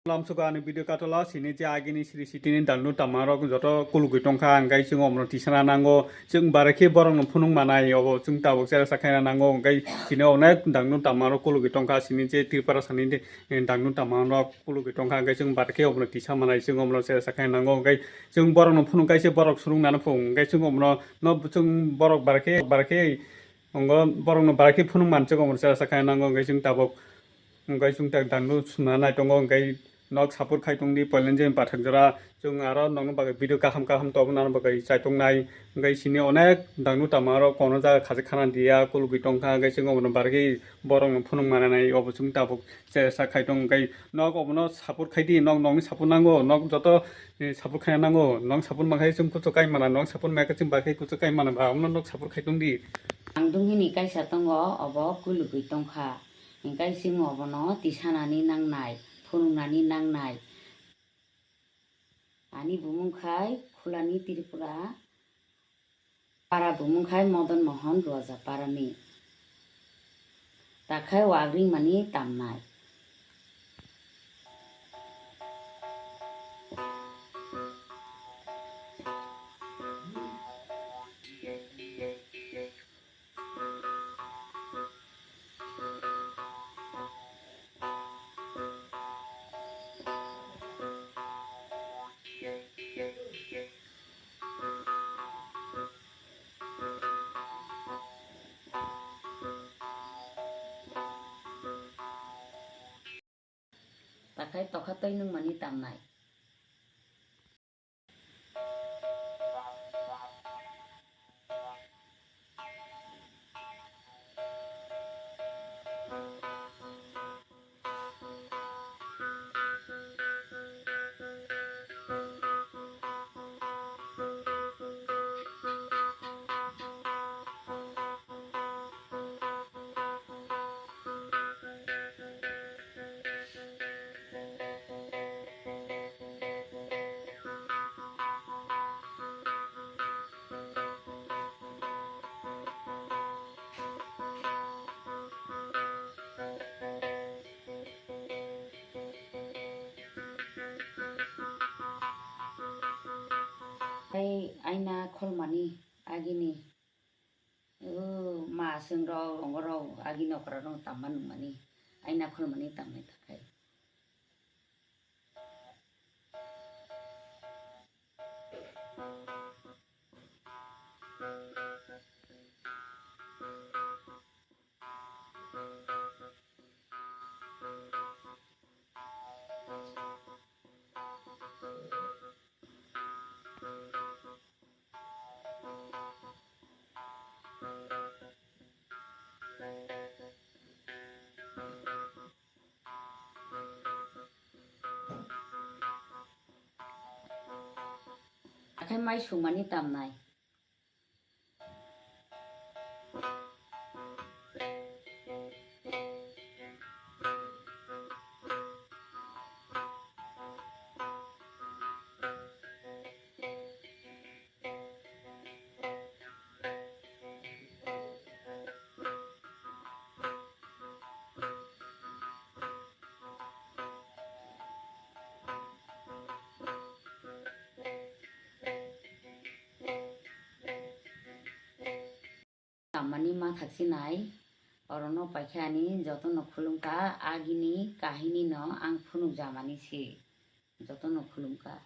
Suka ni video katola sini je agini Sirisiti ni Dangdung Tamarok joto kulugui Tokha angkai Chung omno tisana Nango Chung barake borong phunung manai obo Chung tabok sera sakhai Nango angkai sini onek Dangdung Tamarok kulugui Tokha sini je Tripura ni Dangdung Tamarok kulugui Tokha angkai Chung barake omno tisamanai Chung omno sera sakhai Nango angkai Chung borong phunung kai se borok surung nana phung angkai Chung omno no Chung borok barake ongo borong no barake phunung man Chung omno sera sakhai Nango angkai Chung tabok angkai Chung tak Dangdung sunana tongo angkai nok sapur khai tong di polen je pathak jara Chung aro nong bagai video kaham to nan bagai chai tong nai ngai sini onek Dangdung Tamaro kono ja khaje khana dia kulugui Tokha ngai Chung obno bargi borong phunung mananai obo Chung tabuk se sa khai tong ngai nok obno sapur khai di nok nong sapur nango nok joto sapur khai nango nok sapur mangai Chung kuchukai mana nok sapur meka Chung bagai kuchukai mana ba omno nok sapur khai tong di Dangdung hini kai satongo obo kulugui Tokha ingkai sing obono tisanani nangnai phunungnani nangnai ani bumungkhai khulani Tripura para bumungkhai Madan Mohan Roja parani takhai ringmani tamnai takhai Tokha tei nungmani tamnai Aina kholmani agini ma sengro ongoro agini okrarong tamman nungmani Aina kholmani tamnai takhai takhai mai sungmani tamnai Tammani ma thaksinai orono paikhani jotono khulumka agini kahini no ang phunuk jamani si jotono khulumka